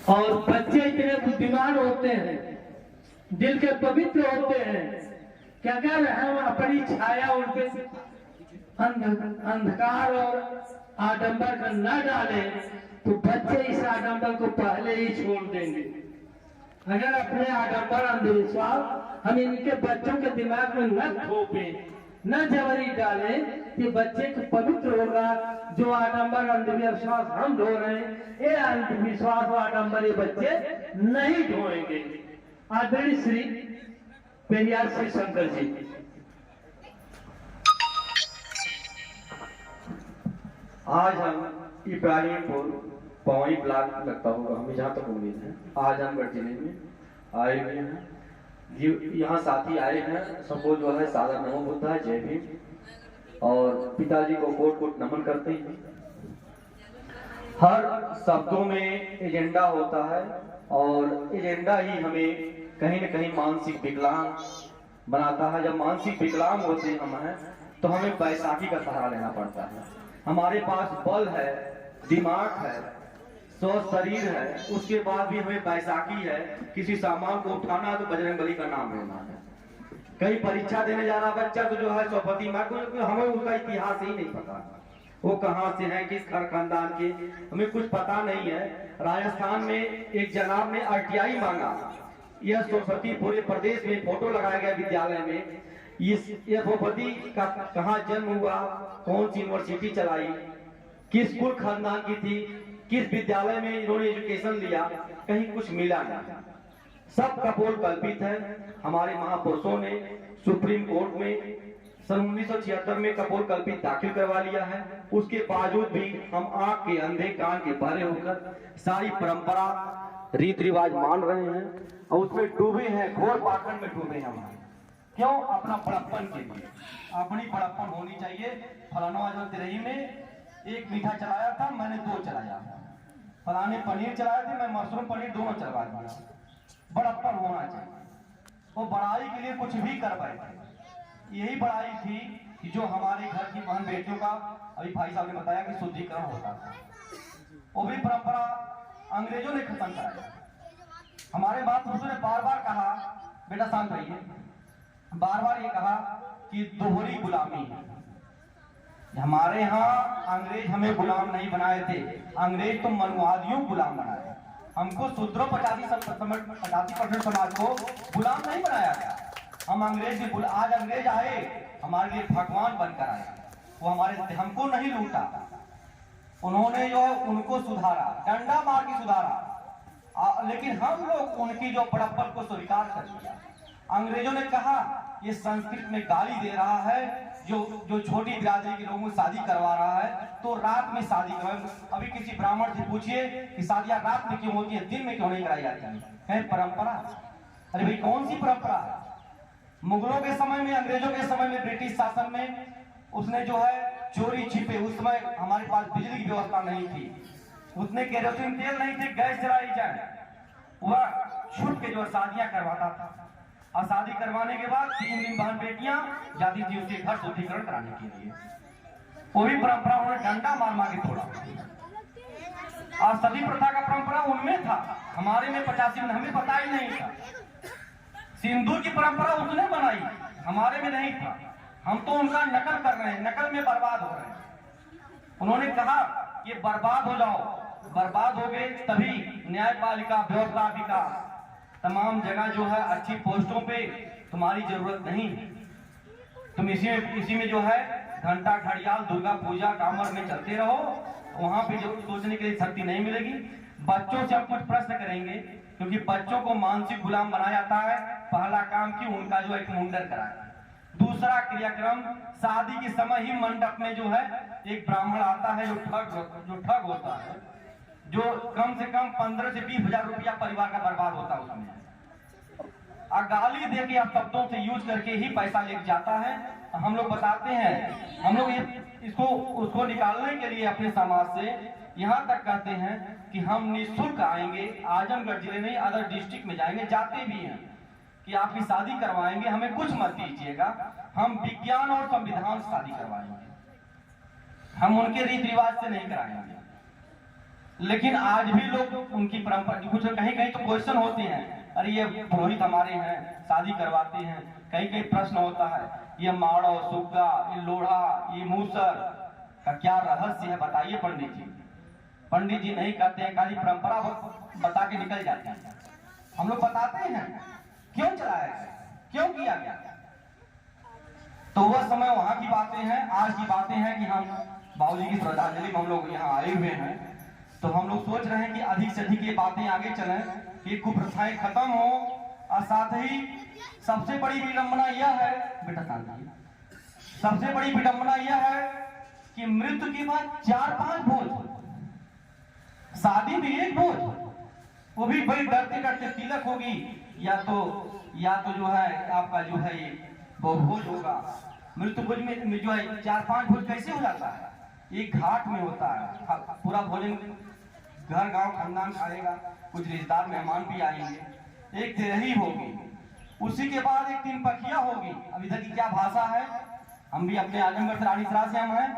और बच्चे इतने बुद्धिमान होते हैं, दिल के पवित्र होते हैं कि अगर हम अपनी छाया उनके अंधकार और आडंबर का न डाले तो बच्चे इस आडंबर को पहले ही छोड़ देंगे। अगर अपने आडंबर अंधविश्वास हम इनके बच्चों के दिमाग में न थोपें, न जबरी डाले, कि बच्चे को पवित्र होगा। जो आडंबर अंधविश्वास हम ढो रहे हैं, ये अंधविश्वास और आडंबर ये बच्चे नहीं ढोएंगे। आदरणीय श्री पेरियार श्री शंकर जी, आज हम इब्राहिमपुर पवई ब्लॉक लगता होगा, हमें जहाँ तक उम्मीद है, आजमगढ़ जिले में आए हुए हैं। यहाँ साथी आए हैं, सबको जो है सादर नमो बुद्धा, जय भीम, और पिताजी को कोट कोट नमन करते हैं। हर शब्दों में एजेंडा होता है और एजेंडा ही हमें कहीं न कहीं मानसिक विकलांग बनाता है। जब मानसिक विकलांग होते हम हैं तो हमें बैसाखी का सहारा लेना पड़ता है। हमारे पास बल है, दिमाग है, स्वस्थ शरीर है, उसके बाद भी हमें बैसाखी है। किसी सामान को उठाना तो बजरंगबली का नाम लेना है। कहीं परीक्षा देने जाना बच्चा तो जो है सौपति माँ को, हमें उसका इतिहास ही नहीं पता, वो कहाँ से है, किस घर खानदान के, हमें कुछ पता नहीं है। राजस्थान में एक जनाब ने RTI मांगा, यह सोसाइटी पूरे प्रदेश में फोटो लगाया गया विद्यालय में। यह भूपति का कहाँ जन्म हुआ, कौन सी यूनिवर्सिटी चलाई, किस कुल खानदान की थी, किस विद्यालय में इन्होंने एजुकेशन लिया, कहीं कुछ मिला नहीं। सब कपोल कल्पित है। हमारे महापुरुषों ने सुप्रीम कोर्ट में सन 1976 में कपोल कल्पित दाखिल करवा लिया है। उसके बावजूद भी हम आंख के अंधे कान के बहरे होकर सारी परंपरा रीति रिवाज मान रहे हैं और उसमें डूबे हैं, घोर पाखंड में डूबे हैं। क्यों? अपना बड़प्पन के लिए। अपनी बड़प्पन होनी चाहिए। फलाना जो तिरही में एक मीठा चलाया था, मैंने 2 चलाया, फलाने पनीर चलाया था, मैं मशरूम पनीर दोनों चलवा दिया। बड़प्पन होना चाहिए। वो बड़ाई के लिए कुछ भी कर बैठे। यही बड़ाई थी कि जो हमारे घर की बहन बेटियों का, अभी भाई साहब ने बताया कि शुद्धिकरण होता था, वो भी परंपरा अंग्रेजों ने खत्म कराया। हमारे महापुरुषों ने बार बार कहा, बेटा शांत रहिए, बार बार ये कहा कि दोहरी गुलामी है। हमारे यहाँ अंग्रेज हमें गुलाम नहीं बनाए थे, अंग्रेज तो मनुवादियों गुलाम बनाए। हमको शूद्रों 85% समाज को गुलाम नहीं बनाया गया। हम अंग्रेज भी, आज अंग्रेज आए हमारे लिए भगवान बनकर आए। वो हमारे, हमको नहीं लूटा, उन्होंने जो है उनको सुधारा, डंडा मार के सुधारा। लेकिन हम लोग उनकी जो बड़प्पन को स्वीकार कर लिया। अंग्रेजों ने कहा ये संस्कृत में गाली दे रहा है, जो छोटी बिरादरी के लोगों को शादी करवा रहा है, तो रात में शादी करवाए। अभी किसी ब्राह्मण से पूछिए कि शादियां रात में क्यों होती है, दिन में क्यों नहीं कराई जाती है? परंपरा। अरे भाई कौन सी परंपरा है? मुगलों के समय में, अंग्रेजों के समय में, ब्रिटिश शासन में उसने जो है चोरी छिपे, उस समय हमारे पास बिजली की व्यवस्था नहीं थी, उतने केरोसिन तेल नहीं थे, गैस जलाई जाए, वह छुप के जो शादियां करवाता था। और शादी करवाने के बाद 3 दिन बहन बेटियां जाती थी उसके घर शुद्धिकरण कराने के लिए। वो भी परंपरा उन्होंने डंडा मार मार के तोड़ा। और सती प्रथा का परंपरा उनमें था, हमारे में 85 में हमें पता ही नहीं था। सिंदूर की परंपरा उसने बनाई, हमारे में नहीं था। हम तो उनका नकल कर रहे हैं, नकल में बर्बाद हो रहे हैं। उन्होंने कहा ये बर्बाद हो जाओ, बर्बाद हो गए तभी न्यायपालिका, व्यवस्थापिका, तमाम जगह जो है अच्छी पोस्टों पे तुम्हारी जरूरत नहीं। तुम इसी में जो है घंटा घड़ियाल, दुर्गा पूजा, कामर में चलते रहो, वहां पे जो सोचने के लिए शक्ति नहीं मिलेगी। बच्चों से हम कुछ प्रश्न करेंगे, क्योंकि बच्चों को मानसिक गुलाम बनाया जाता है। पहला काम की उनका जो एक मुंडन कराया। दूसरा क्रियाक्रम, शादी के समय ही मंडप में जो है एक ब्राह्मण आता है जो ठग होता है, जो कम से कम 15 से 20 हजार रुपया परिवार का बर्बाद होता है उसमें। गाली दे के या शब्दों से यूज करके ही पैसा ले जाता है। हम लोग बताते हैं, हम लोग इसको उसको निकालने के लिए अपने समाज से यहाँ तक कहते हैं कि हम निःशुल्क आएंगे, आजमगढ़ जिले नहीं अदर डिस्ट्रिक्ट में जाएंगे, जाते भी हैं, कि आपकी शादी करवाएंगे, हमें कुछ मत दीजिएगा, हम विज्ञान और संविधान से शादी करवाएंगे, हम उनके रीति रिवाज से नहीं कराएंगे। लेकिन आज भी लोग उनकी परंपरा, कुछ कहीं कहीं तो क्वेश्चन होते हैं, अरे ये पुरोहित हमारे हैं शादी करवाते हैं, कहीं कहीं प्रश्न होता है ये माड़ो सुग्गा, ये लोढ़ा, ये मूसर का क्या रहस्य है, बताइए पंडित जी। पंडित जी नहीं कहते हैं, खाली परंपरा बता के निकल जाते हैं। हम लोग बताते हैं क्यों चलाया गया, क्यों किया गया। तो वह समय वहां की बातें हैं। आज की बातें हैं कि हम बाबूजी की श्रद्धांजलि में हम लोग यहाँ आए हुए हैं, तो हम लोग सोच रहे हैं कि अधिक से अधिक ये बातें आगे चलें, कि कुप्रथाएं खत्म हो, और साथ ही सबसे बड़ी विडंबना यह है, बेटा शांति, सबसे बड़ी विडंबना यह है कि मृत्यु के बाद 4-5 भोज, शादी भी एक भोज, वो भी बड़ी डरते डरते तिलक होगी, या तो जो है आपका जो है ये भोज होगा। मृत्यु भोज में जो है 4-5 भोज कैसे हो जाता है, एक घाट में होता है, पूरा भोजन घर गांव खानदान खाएगा, कुछ रिश्तेदार मेहमान भी आएंगे, एक तेरही होगी, उसी के बाद एक 3 पखिया होगी। अब इधर की क्या भाषा है, हम भी अपने आजमगढ़ रानीसराय से हम हैं,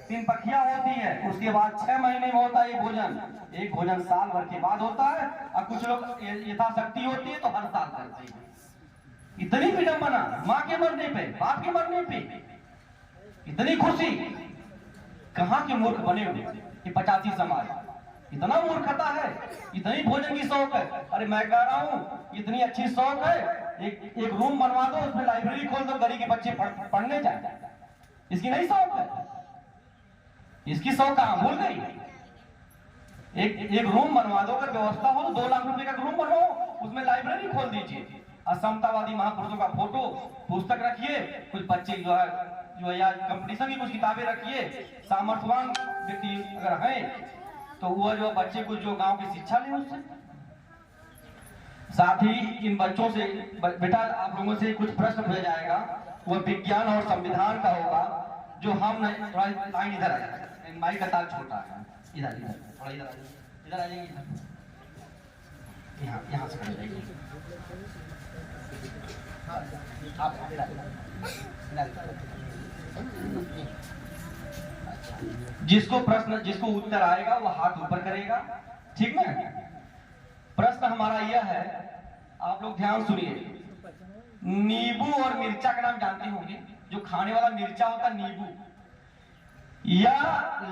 3 पखिया होती है, उसके बाद 6 महीने में होता है ये भोजन, एक भोजन साल भर के बाद होता है, और कुछ लोग यथाशक्ति होती है तो हर साल करते हैं। इतनी विडंबना, माँ के मरने पे, बाप के मरने पे इतनी खुशी, कहाँ के मूर्ख बने हुए ये 85 समाज, इतना मूर्खता है, इतनी भोजन की शौक है। अरे मैं कह रहा हूँ इतनी अच्छी शौक है, एक रूम बनवा दो, उसमें लाइब्रेरी खोल दो, गरीब के बच्चे पढ़ने जाए, इसकी नहीं शौक है, इसकी शौक कहाँ भूल गई। एक रूम बनवा दो, अगर व्यवस्था हो तो 2 लाख रुपए का रूम बनाओ, उसमें लाइब्रेरी खोल दीजिए, असमतावादी महापुरुषों का फोटो पुस्तक रखिए, कुछ बच्चे जो है या कंपटीशन की कुछ किताबें रखिए, सामर्थ्यवान व्यक्ति अगर हैं तो वो जो बच्चे कुछ जो गांव की शिक्षा लें उससे। साथ ही इन बच्चों से बेटा आप लोगों से कुछ प्रश्न पूछा जाएगा, वह विज्ञान और संविधान का होगा, जो हम थोड़ा लाइन इधर आए, माइक का तार छोटा है, इधर थोड़ा इधर आ जाएंगे, यहाँ से खड़े जाइए आप, जिसको उत्तर आएगा वो हाथ ऊपर करेगा, ठीक ना। प्रश्न हमारा यह है, आप लोग ध्यान सुनिए, नींबू और मिर्चा का नाम जानते होंगे, जो खाने वाला मिर्चा होता है नींबू, या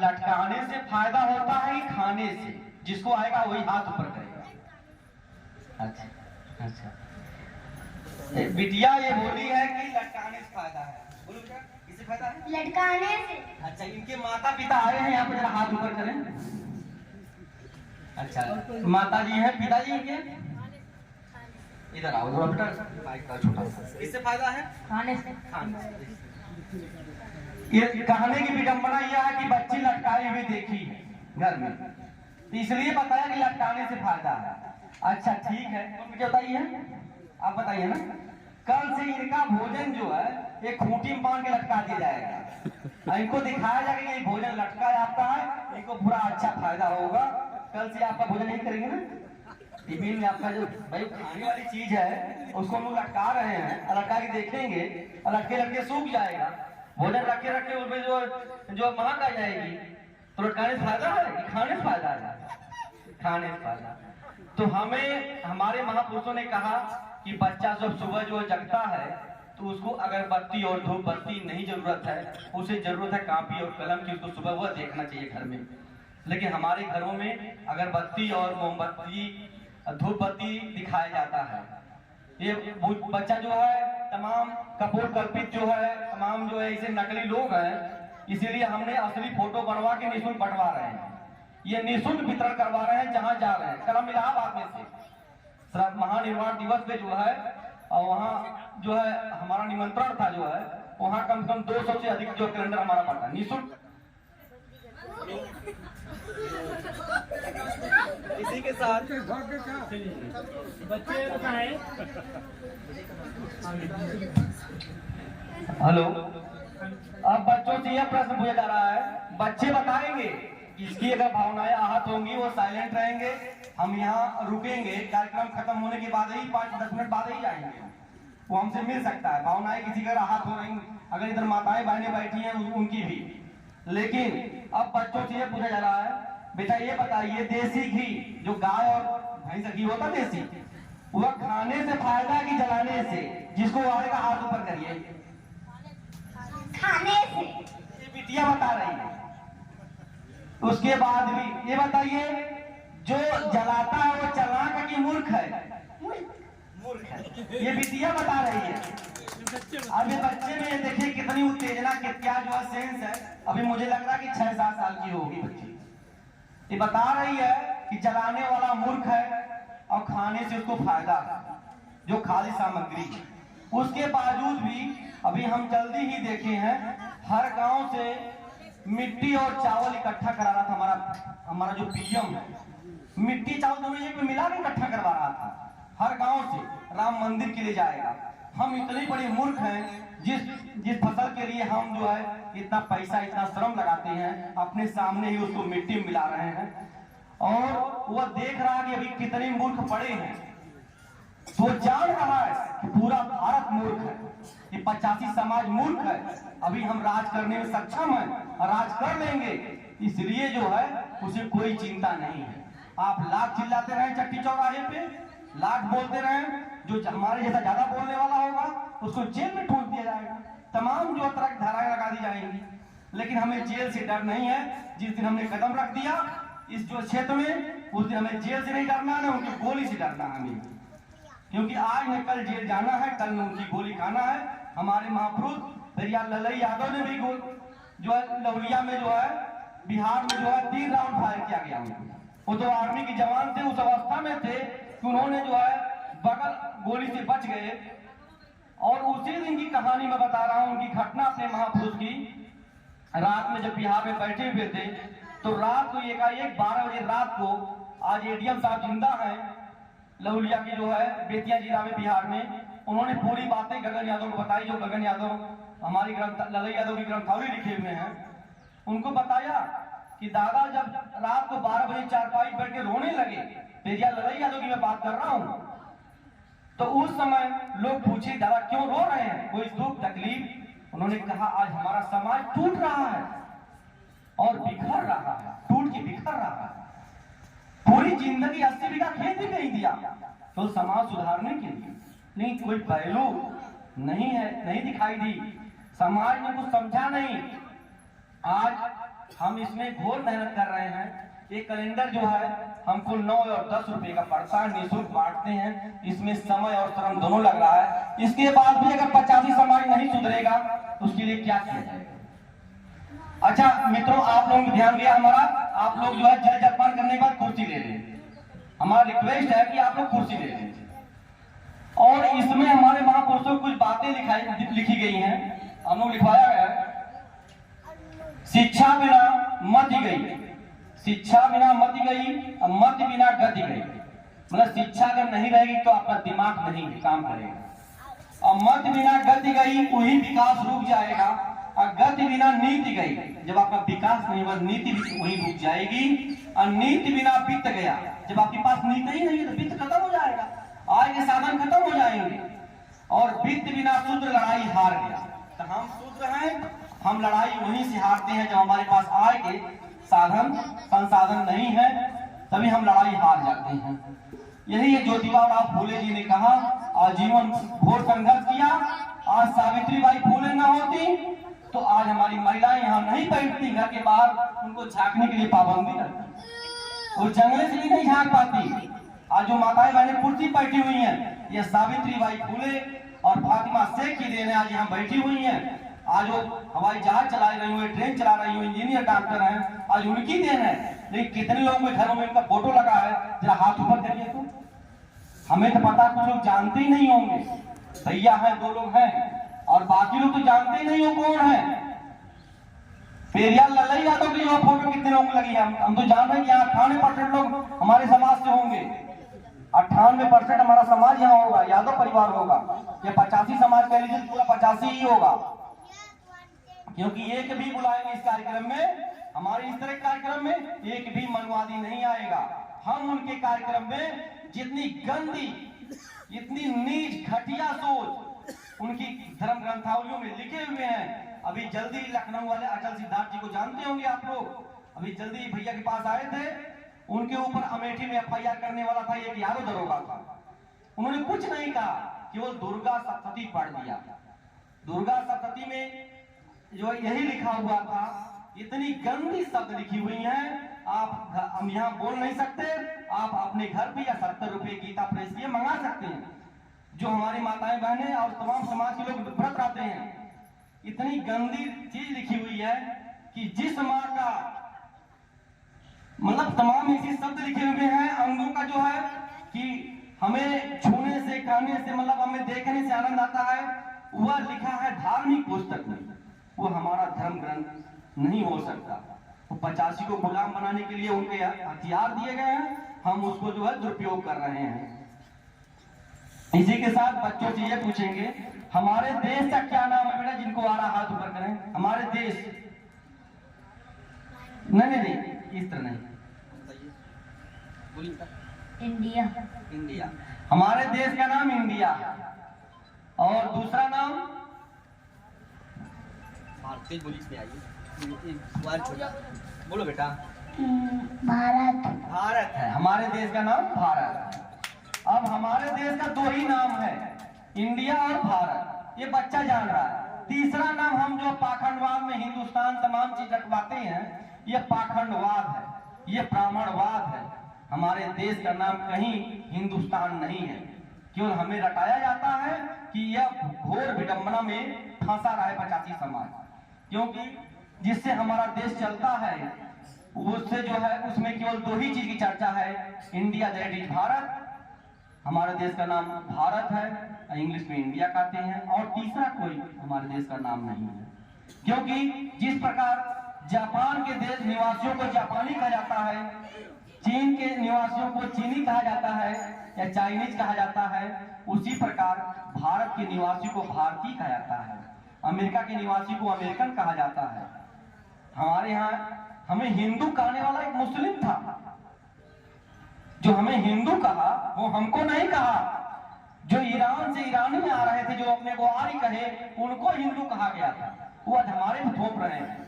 लटकाने से फायदा होता है कि खाने से, जिसको आएगा वही हाथ ऊपर करेगा। अच्छा, बिटिया ये बोली है कि लटकाने से फायदा है, बोलो क्या, किससे फायदा है? लटकाने से। अच्छा, इनके माता पिता आए हैं यहाँ पे, जरा हाथ ऊपर करें। अच्छा, माता जी हैं, पिताजी इनके इधर आओ थोड़ा बेटा, माइक का छोटा सा, किससे फायदा है? खाने से। ये कहने की विडंबना यह है कि बच्ची लटकाई हुई देखी है घर में, तो इसलिए बताया कि लटकाने से फायदा है। अच्छा ठीक है, मुझे बताइए, आप बताइए ना, कल से इनका भोजन जो है एक खूंटी में बांध के लटका दिया जाएगा, इनको दिखाया जाएगा कि ये भोजन लटका जाता है, इनको पूरा अच्छा फायदा होगा। कल से आपका भोजन नहीं करेंगे ना, टिफिन में आपका जो भाई खाने वाली चीज है उसको हम लोग लटका रहे हैं, लटका के देखेंगे, लटके लटके सूख जाएगा, भोजन रखे रखे उसमें जो महक आ जाएगी, तो लटकाने से फायदा है कि खाने से फायदा है? खाने से फायदा। तो हमें हमारे महापुरुषों ने कहा कि बच्चा जब सुबह जो जगता है तो उसको अगरबत्ती और धूप बत्ती नहीं जरूरत है, उसे जरूरत है कॉपी और कलम की, उसको सुबह वह देखना चाहिए घर में। लेकिन हमारे घरों में अगरबत्ती और मोमबत्ती धूप बत्ती दिखाया जाता है। ये बच्चा जो है तमाम कपूर कल्पित जो है, तमाम जो है इसे नकली लोग हैं, इसीलिए हमने असली फोटो बनवा के निःशुल्क बंटवा रहे हैं, ये निःशुल्क वितरण करवा रहे हैं जहां जा रहे हैं। कल हम इलाहाबाद में थे, महानिर्वाण दिवस पे जो है, और वहाँ जो है हमारा निमंत्रण था जो है, वहाँ कम से कम 200 से अधिक जो कैलेंडर हमारा पड़ता है निःशुल्क। इसी के साथ बच्चे हेलो, अब बच्चों से यह प्रश्न पूछा जा रहा है, बच्चे बताएंगे, इसकी अगर भावनाएं आहत होंगी वो साइलेंट रहेंगे, हम यहाँ रुकेंगे, कार्यक्रम खत्म होने के बाद ही 5-10 मिनट बाद ही जाएंगे, वो हमसे मिल सकता है। भावनाएं किसी का आहत हो रही, अगर इधर माताएं बहनें बैठी हैं उनकी भी। लेकिन अब बच्चों से यह पूछा जा रहा है बेटा ये बताइए, देसी घी जो गाय और भैंस का घी होता देसी, वह खाने से फायदा है कि जलाने से? जिसको आएगा हाथ ऊपर करिए। खाने से। ये बिटिया बता रही है। उसके बाद भी ये बताइए, जो जलाता है वो चालाक है कि मूर्ख है? मूर्ख है, ये बिटिया बता रही है। अब ये बच्चे में ये देखिए कितनी उत्तेजना, क्या जो है सेंस है। अभी मुझे लग रहा है कि 6-7 साल की होगी बच्ची। ये बता रही है कि जलाने वाला मूर्ख है और खाने से उसको फायदा है, जो खाली सामग्री। उसके बावजूद भी अभी हम जल्दी ही देखे हैं, हर गांव से मिट्टी और चावल इकट्ठा करा रहा था हमारा जो पीएम है। मिट्टी चावल दोनों एक में मिला के इकट्ठा करवा रहा था हर गांव से, राम मंदिर के लिए जाएगा। हम इतने बड़े मूर्ख हैं, जिस फसल के लिए हम जो है इतना पैसा इतना श्रम लगाते हैं, अपने सामने ही उसको मिट्टी में मिला रहे हैं। और वह देख रहा है कि अभी कितने मूर्ख पड़े हैं, तो जान रहा है कि पूरा भारत मूर्ख है, ये 85 समाज मूर्ख है। अभी हम राज करने में सक्षम हैं और राज कर लेंगे, इसलिए जो है उसे कोई चिंता नहीं है। आप लाख चिल्लाते रहे चट्टी चौराहे पे, लाख बोलते रहे, जो हमारे जैसा ज्यादा बोलने वाला होगा उसको जेल में ठोक दिया जाएगा, तमाम जो तरह की धाराएं लगा दी जाएंगी। लेकिन हमें जेल से डर नहीं है। जिस दिन हमने कदम रख दिया इस जो क्षेत्र में, उस दिन हमें जेल से नहीं डरना है, उनकी गोली से डरना है हमें। क्योंकि आज न कल जेल जाना है, कल न उनकी गोली खाना है। हमारे महापुरुष पेरियार ललई यादव ने भी जो है लौलिया में जो है बिहार में जो है 3 राउंड फायर किया गया उनको। वो तो आर्मी के जवान थे, उस अवस्था में थे कि उन्होंने जो है बगल गोली से बच गए। और उसी दिन की कहानी मैं बता रहा हूं, उनकी घटना अपने महापुरुष की। रात में जब बिहार में बैठे हुए थे तो रात को एकाएक 12 बजे रात को, आज एडीएम साहब जिंदा हैं लौलिया की जो है बेतिया जिला में बिहार में, उन्होंने पूरी बातें गगन यादव को बताई। जो गगन यादव हमारी ललई यादव की ग्रंथावली लिखे हुए हैं, उनको बताया कि दादा जब रात को 12 बजे चारपाई बैठ के रोने लगे, पेरियार ललई यादव की मैं बात कर रहा हूं, तो उस समय लोग पूछे दादा क्यों रो रहे हैं, कोई दुख तकलीफ? उन्होंने कहा आज हमारा समाज टूट रहा है और बिखर रहा है, टूट के बिखर रहा है। पूरी जिंदगी 80 बीघा खेत भी नहीं दिया तो समाज सुधारने के लिए, नहीं कोई पहलू नहीं है, नहीं दिखाई दी, समाज ने कुछ समझा नहीं। आज हम इसमें घोर मेहनत कर रहे हैं। ये कैलेंडर जो है हमको 9 और 10 रुपए का पड़ता है, निःशुल्क बांटते हैं। इसमें समय और श्रम दोनों लग रहा है। इसके बाद भी अगर 85 समाज नहीं सुधरेगा तो उसके लिए क्या किया जाएगा? अच्छा मित्रों, आप लोगों को ध्यान दिया हमारा, आप लोग जो है जल जलपान करने के बाद कुर्सी ले लें। हमारा रिक्वेस्ट है कि आप लोग कुर्सी ले लें। और इसमें हमारे महापुरुषों की कुछ बातें लिखी गई हैं, हम लोग लिखवाया गया है। शिक्षा बिना मति गई, शिक्षा बिना मति गई, मति बिना गति गई। मतलब शिक्षा अगर नहीं रहेगी तो आपका दिमाग नहीं काम करेगा, और मति बिना गति गई वही विकास रुक जाएगा, और गति बिना नीति गई, जब आपका विकास नहीं होगा नीति भी वही रुक जाएगी। और नीति बिना वित्त गया, जब आपके पास नीति ही नहीं है तो वित्त खत्म हो जाएगा, आय के साधन खत्म हो जाएंगे। और वित्त बिना शूद्र लड़ाई हार गया। तो हम शूद्र हैं, हम लड़ाई वहीं से हारते हैं जब हमारे पास आय के साधन संसाधन नहीं है, तभी हम लड़ाई हार जाते हैं। यही ज्योतिबा फूले जी ने कहा, आजीवन घोर संघर्ष किया। आज सावित्रीबाई फूले न होती तो आज हमारी महिलाएं यहाँ नहीं बैठती, घर के बाहर उनको झांकने के लिए पाबंदी रहती, वो जंगले से भी नहीं झांक पाती। आज जो माताएं बहनें कुर्सी बैठी हुई हैं, ये सावित्रीबाई फूले और फातिमा शेख की देन है, आज यहाँ बैठी हुई हैं। आज वो हवाई जहाज चला रही हुई, ट्रेन चला रही हुई, इंजीनियर डॉक्टर हैं, आज उनकी देन है। लेकिन कितने लोगों के घरों में इनका फोटो लगा है, जरा हाथ ऊपर करिए तो। हमें तो पता, कुछ लोग जानते ही नहीं होंगे, भैया हैं 2 लोग हैं, और बाकी लोग तो जानते ही नहीं हो कौन है। पेरियार ललई यादव की फोटो कितने लोगों को लगी है, हम तो जान रहे हैं कि यहाँ 98% लोग हमारे समाज से होंगे, 98% हमारा समाज यहाँ होगा, यादव परिवार होगा। ये 85 समाज कह लीजिए, पूरा 85 ही होगा, क्योंकि एक भी बुलाएंगे इस कार्यक्रम में, हमारे इस तरह कार्यक्रम में एक भी मनवादी नहीं आएगा। हम उनके कार्यक्रम में जितनी गंदी, इतनी नीच घटिया सोच उनकी धर्म ग्रंथावलियों में लिखे हुए हैं। अभी जल्दी लखनऊ वाले अचल सिद्धार्थ जी को जानते होंगे आप लोग, अभी जल्दी भैया के पास आए थे, उनके ऊपर अमेठी में FIR करने वाला था एक यादव दरोगा था। उन्होंने कुछ नहीं कहा, केवल दुर्गा सप्तती पढ़ दिया। दुर्गा सप्तती में जो यही लिखा हुआ था, इतनी गंदी शब्द लिखी हुई हैं, आप हम यहाँ बोल नहीं सकते। आप अपने घर पे या 70 रुपए गीता प्रेस के मंगा सकते हैं। जो हमारी माताएं बहनें और तमाम समाज के लोग व्रत रहते हैं, इतनी गंदी चीज लिखी हुई है कि जिस माँ का मतलब तमाम ऐसे शब्द लिखे हुए हैं अंगों का जो है कि हमें छूने से खाने से मतलब हमें देखने से आनंद आता है, वह लिखा है धार्मिक पुस्तक में। वो हमारा धर्म ग्रंथ नहीं हो सकता। वो 85 को गुलाम बनाने के लिए उनके हथियार दिए गए हैं, हम उसको जो है दुरुपयोग कर रहे हैं। इसी के साथ बच्चों से ये पूछेंगे, हमारे देश का क्या नाम है बेटा? जिनको आ रहा हाथ ऊपर करें। हमारे देश, नहीं इस तरह नहीं, इंडिया। इंडिया। हमारे देश का नाम इंडिया। और दूसरा नाम भारतीय पुलिस में आइए, बोलो बेटा। भारत। भारत है हमारे देश का नाम, भारत। अब हमारे देश का 2 ही नाम है, इंडिया और भारत, ये बच्चा जान रहा है। तीसरा नाम हम जो पाखंडवाद में हिंदुस्तान तमाम चीज रखवाते हैं, ये पाखंडवाद है, ये ब्राह्मणवाद है। हमारे देश का नाम कहीं हिंदुस्तान नहीं है, केवल हमें रटाया जाता है कि यह घोर विडंबना में फंसा रहा है 85 समाज। क्योंकि जिससे हमारा देश चलता है उससे जो है उसमें केवल 2 ही चीज की चर्चा है, इंडिया दैट इज भारत। हमारे देश का नाम भारत है, इंग्लिश में इंडिया कहते हैं, और तीसरा कोई हमारे देश का नाम नहीं है। क्योंकि जिस प्रकार जापान के देश निवासियों को जापानी कहा जाता है, चीन के निवासियों को चीनी कहा जाता है या चाइनीज कहा जाता है, उसी प्रकार भारत के निवासी को भारतीय कहा जाता है, अमेरिका के निवासी को अमेरिकन कहा जाता है। हमारे यहाँ हमें हिंदू कहने वाला एक मुस्लिम था, जो हमें हिंदू कहा वो हमको नहीं कहा। जो ईरान से ईरानी में आ रहे थे, जो अपने को आर्य कहे, उनको हिंदू कहा गया था। वो आज हमारे में थोप रहे हैं।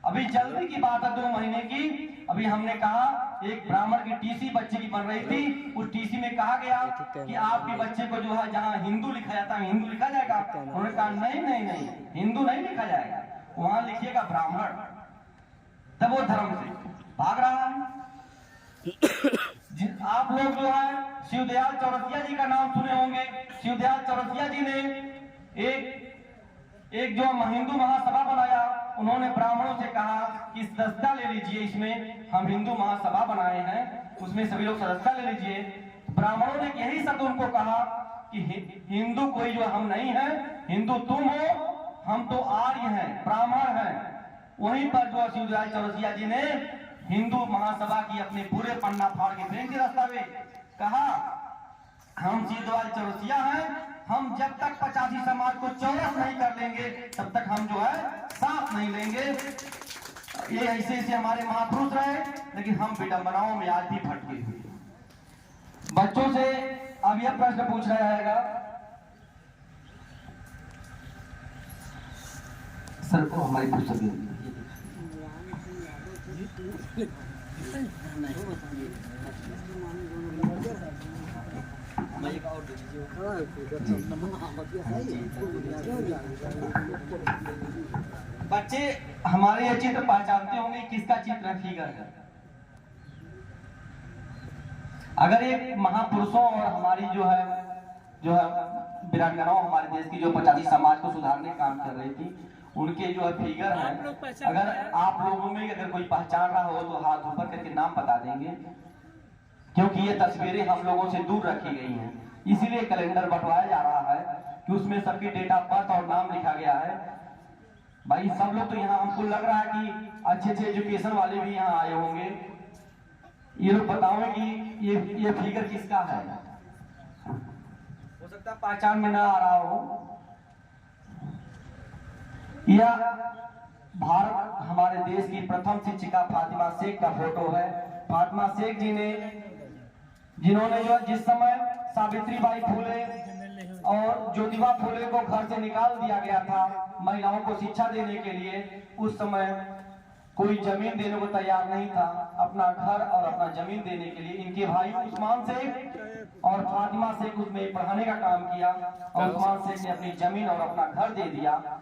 अभी जल्दी की बात है 2 महीने की, अभी हमने कहा एक ब्राह्मण की टीसी बच्चे की बन रही थी, उस टीसी में कहा गया कि आपके बच्चे को जो है जहाँ हिंदू लिखा जाता है हिंदू लिखा जाएगा। उन्होंने कहा नहीं हिंदू नहीं लिखा जाएगा, वहां लिखिएगा ब्राह्मण। तब वो धर्म से भाग रहा है। आप लोग जो है शिवदयाल चौरसिया जी का नाम सुने होंगे। शिवदयाल चौरसिया जी ने एक जो हिंदू महासभा बनाया, उन्होंने ब्राह्मणों से कहा कि सदस्यता ले लीजिए, इसमें हम हिंदू महासभा बनाए हैं, उसमें सभी लोग सदस्यता ले लीजिए। ब्राह्मणों ने यही शब्द उनको कहा कि हिंदू कोई जो हम नहीं है, हिंदू तुम हो, हम तो आर्य हैं, ब्राह्मण हैं। वहीं पर जो शिवदयाल चौरसिया जी ने हिंदू महासभा की अपने पूरे पन्ना फाड़ के फेंक दिया दस्तावेज। कहा हम शिवदयाल चौरसिया हैं, हम जब तक 85 समाज को चौरस नहीं कर लेंगे तब तक हम जो है सांस नहीं लेंगे। ये ऐसे ऐसे हमारे महापुरुष रहे, लेकिन हम विडंबनाओं में आज भी भटके हुए। बच्चों से अब यह प्रश्न पूछा जाएगा, सर को हमारी पुस्तक बच्चे हमारे ये चित्र पहचानते होंगे, किसका चित्र है? फिगर है। अगर एक महापुरुषों और हमारी जो है वीरांगनाओं हमारे देश की जो 85 समाज को सुधारने का काम कर रही थी, उनके जो है फिगर है, अगर आप लोगों में अगर कोई पहचान रहा हो तो हाथ ऊपर करके नाम बता देंगे, क्योंकि ये तस्वीरें हम लोगों से दूर रखी गई हैं। इसीलिए कैलेंडर बंटवाया जा रहा है कि उसमें सबकी डेट ऑफ बर्थ और नाम लिखा गया है। भाई सब लोग तो यहाँ, हमको लग रहा है कि अच्छे एजुकेशन वाले भी यहाँ आए होंगे। ये लोग बताओ कि ये फिगर किसका है? हो सकता है पहचान में ना आ रहा हो। यह भारत हमारे देश की प्रथम शिक्षिका फातिमा शेख का फोटो है। फातिमा शेख जी ने, जिन्होंने जो जिस समय सावित्रीबाई फुले और ज्योतिबा फुले को घर से निकाल दिया गया था महिलाओं को शिक्षा देने के लिए, उस समय कोई जमीन देने को तैयार नहीं था। अपना घर और अपना जमीन देने के लिए इनके भाई उस्मान शेख और फातिमा शेख उसमें पढ़ाने का काम किया और उस्मान शेख ने अपनी जमीन और अपना घर दे दिया।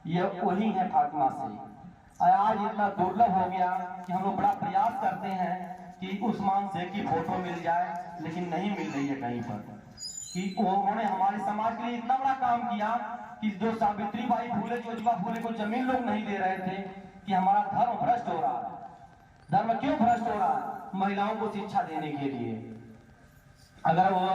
यह वही है फातिमा शेख। आज इतना दुर्लभ हो गया कि हम लोग बड़ा प्रयास करते हैं कि उस्मान शेख की फोटो मिल जाए, लेकिन नहीं मिल रही है कहीं पर। कि उन्होंने हमारे समाज के लिए इतना बड़ा काम किया कि जो सावित्री बाई फुले, ज्योतिबा फुले को जमीन लोग नहीं दे रहे थे, कि हमारा धर्म भ्रष्ट हो रहा है। धर्म क्यों भ्रष्ट हो रहा है? महिलाओं को शिक्षा देने के लिए। अगर वो